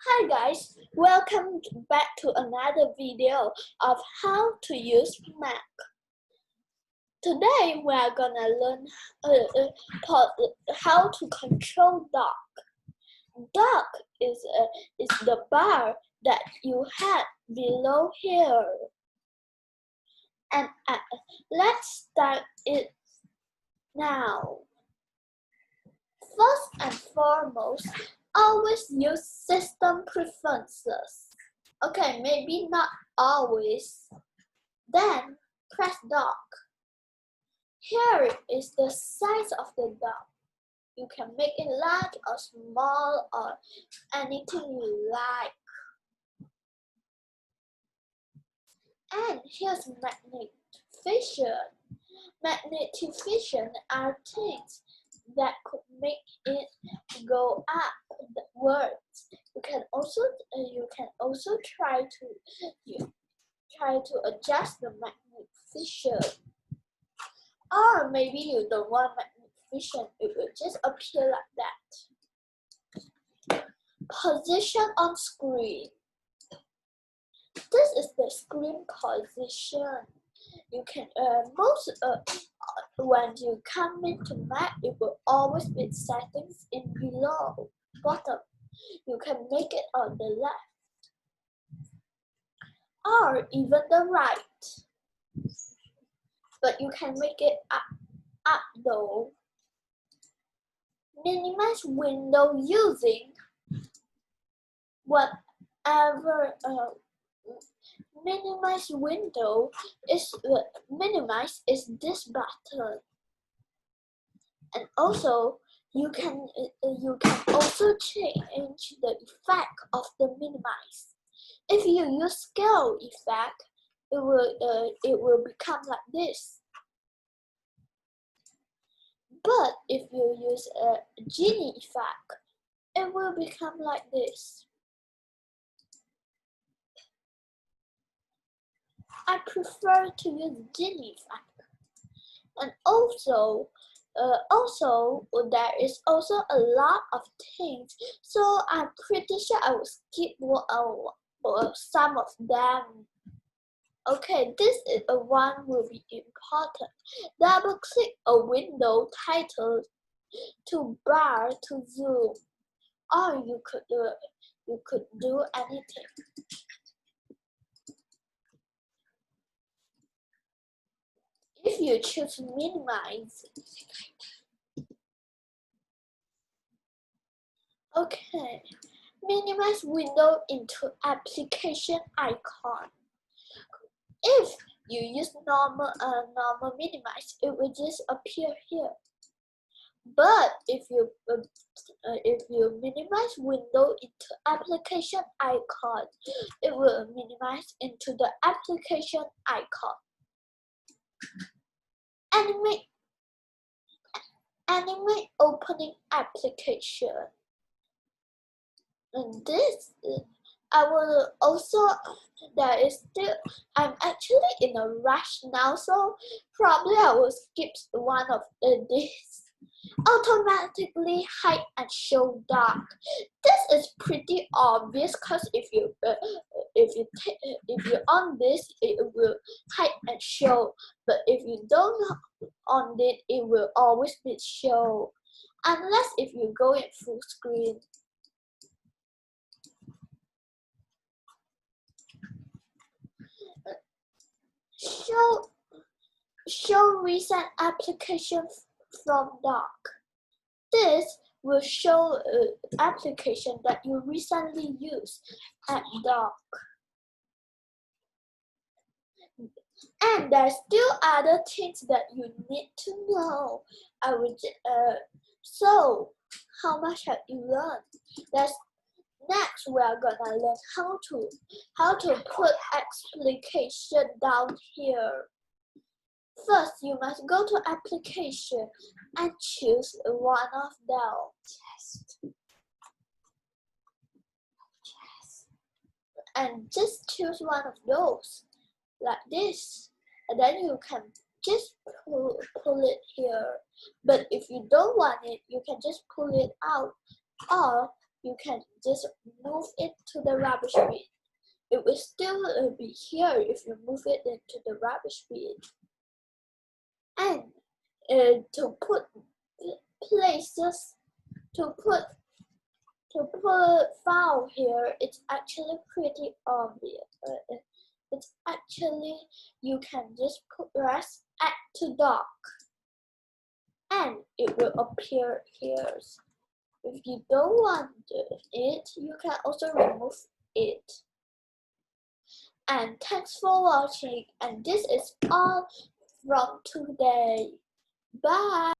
Hi guys, welcome back to another video of how to use Mac. Today we are gonna learn how to control dock. Dock is the bar that you have below here. And let's start it now. First and foremost, always use system preferences. Okay, maybe not always. Then press dock. Here is the size of the dock. You can make it large or small or anything you like. And here's magnetization. Magnetization are things that could make it go upwards. You can also try to adjust the magnetization. Or maybe you don't want magnetization, it will just appear like that. Position on screen. This is the screen position. You can when you come into Mac, it will always be settings in below bottom. You can make it on the left or even the right, but you can make it up though. Minimize window using whatever minimize window is minimize is this button, and also you can also change the effect of the minimize. If you use scale effect, it will become like this. But if you use a genie effect, it will become like this. I prefer to use genie effect. And also there is also a lot of things, so I'm pretty sure I will skip some of them. Okay, this is one will be important. Double click a window title to bar to zoom, or you could do anything. If you choose minimize, okay, minimize window into application icon. If you use normal minimize, it will just appear here. But if you minimize window into application icon, it will minimize into the application icon. Animate opening application. And this I will also, I'm actually in a rush now, so probably I will skip one of these. Automatically hide and show dark. This is pretty obvious because if you on this, it will hide and show. But if you don't on it, it will always be show, unless if you go in full screen. Show recent applications from dock. This will show application that you recently used at dock. And there's still other things that you need to know. So how much have you learned? Next, we are gonna learn how to put application down here. First, you must go to application and choose one of them. And just choose one of those, like this. And then you can just pull it here. But if you don't want it, you can just pull it out. Or you can just move it to the rubbish bin. It will still be here if you move it into the rubbish bin. And to put places, to put file here, it's actually pretty obvious. It's actually, you can just press add to dock and it will appear here. If you don't want it, you can also remove it. And thanks for watching, and this is all from today. Bye.